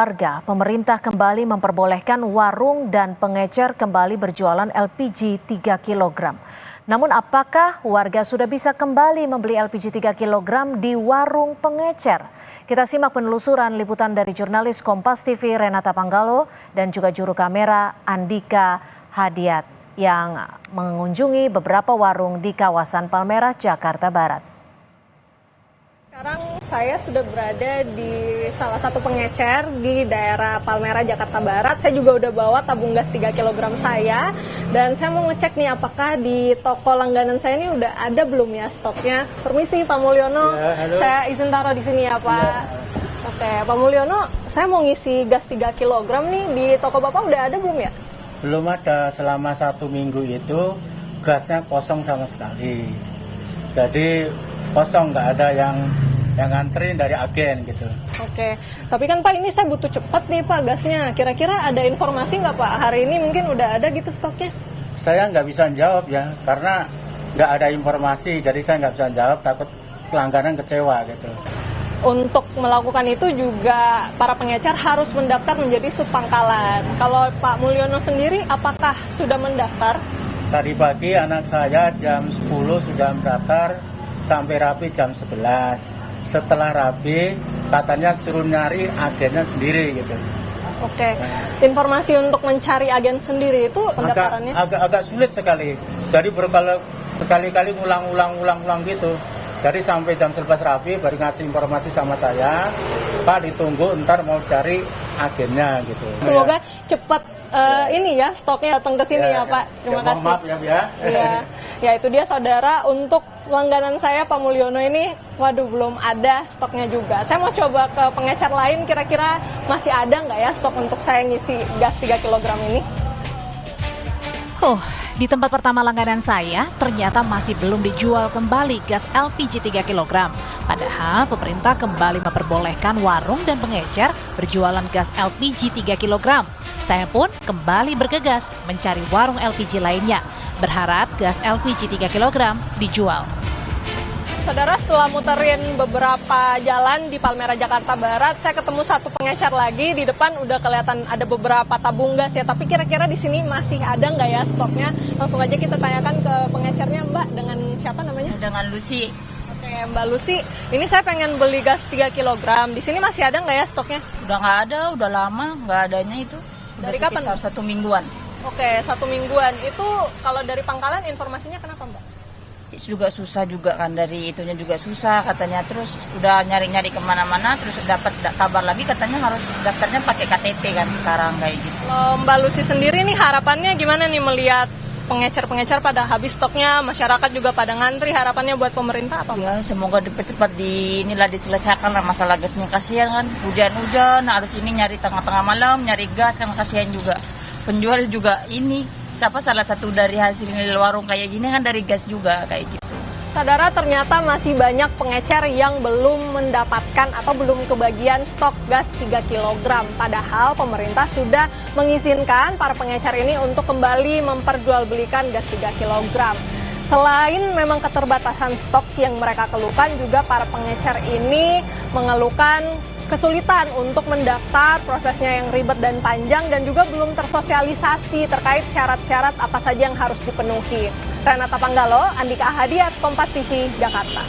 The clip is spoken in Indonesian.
Warga, pemerintah kembali memperbolehkan warung dan pengecer kembali berjualan LPG 3 kg. Namun apakah warga sudah bisa kembali membeli LPG 3 kg di warung pengecer? Kita simak penelusuran liputan dari jurnalis Kompas TV Renata Panggalo dan juga juru kamera Andika Hadiat yang mengunjungi beberapa warung di kawasan Palmerah, Jakarta Barat. Sekarang saya sudah berada di salah satu pengecer di daerah Palmerah, Jakarta Barat. Saya juga udah bawa tabung gas 3 kg saya. Dan saya mau ngecek nih apakah di toko langganan saya ini udah ada belum ya stoknya. Permisi Pak Mulyono, ya, saya izin taruh di sini ya Pak. Ya. Oke Pak Mulyono, saya mau ngisi gas 3 kg nih, di toko Bapak udah ada belum ya? Belum ada, selama 1 minggu itu gasnya kosong sama sekali. Jadi kosong, nggak ada yang nganterin dari agen gitu. Oke, tapi kan Pak ini saya butuh cepat nih Pak gasnya. Kira-kira ada informasi nggak Pak? Hari ini mungkin udah ada gitu stoknya? Saya nggak bisa jawab ya, karena nggak ada informasi. Jadi saya nggak bisa jawab, takut pelanggaran kecewa gitu. Untuk melakukan itu juga para pengecer harus mendaftar menjadi subpangkalan. Kalau Pak Mulyono sendiri apakah sudah mendaftar? Tadi pagi anak saya jam 10 sudah mendaftar sampai rapi jam 11. Setelah rapi katanya suruh nyari agennya sendiri gitu. Oke, informasi untuk mencari agen sendiri itu pendaftarannya? Agak sulit sekali. Jadi berkali-kali ngulang gitu. Jadi sampai jam 11 rapi baru ngasih informasi sama saya, Pak ditunggu ntar mau cari agennya gitu. Semoga cepat ini ya stoknya datang ke sini ya Pak. Terima kasih. Maaf ya. Ya itu dia saudara, untuk langganan saya Pak Mulyono ini, waduh belum ada stoknya juga. Saya mau coba ke pengecer lain, kira-kira masih ada nggak ya stok untuk saya ngisi gas 3 kg ini? Di tempat pertama langganan saya, ternyata masih belum dijual kembali gas LPG 3 kg. Padahal pemerintah kembali memperbolehkan warung dan pengecer berjualan gas LPG 3 kg. Saya pun kembali bergegas mencari warung LPG lainnya, berharap gas LPG 3 kg dijual. Saudara, setelah muterin beberapa jalan di Palmerah, Jakarta Barat, saya ketemu satu pengecer lagi. Di depan udah kelihatan ada beberapa tabung gas ya, tapi kira-kira di sini masih ada nggak ya stoknya? Langsung aja kita tanyakan ke pengecernya, Mbak, dengan siapa namanya? Dengan Lucy. Oke, Mbak Lucy, ini saya pengen beli gas 3 kg. Di sini masih ada nggak ya stoknya? Udah nggak ada, udah lama nggak adanya itu. Dari kapan? 1 mingguan. Oke, 1 mingguan. Itu kalau dari pangkalan informasinya kenapa, Mbak? Juga susah juga kan, dari itunya juga susah katanya. Terus udah nyari-nyari kemana-mana, terus dapat kabar lagi katanya harus daftarnya pakai KTP kan sekarang kayak gitu. Kalau Mbak Lucy sendiri nih harapannya gimana nih melihat pengecer-pengecer pada habis stoknya, masyarakat juga pada ngantri, harapannya buat pemerintah apa? Ya semoga cepat diselesaikan lah masalah gasnya, kasihan kan, hujan-hujan harus ini nyari tengah-tengah malam, nyari gas kan kasihan juga. Penjual juga ini, salah satu dari hasil warung kayak gini kan dari gas juga kayak gitu. Saudara, ternyata masih banyak pengecer yang belum mendapatkan atau belum kebagian stok gas 3 kg. Padahal pemerintah sudah mengizinkan para pengecer ini untuk kembali memperjualbelikan gas 3 kg. Selain memang keterbatasan stok yang mereka keluhkan, juga para pengecer ini mengeluhkan kesulitan untuk mendaftar, prosesnya yang ribet dan panjang, dan juga belum tersosialisasi terkait syarat-syarat apa saja yang harus dipenuhi. Renata Panggalo, Andika Hadiat, Kompas TV, Jakarta.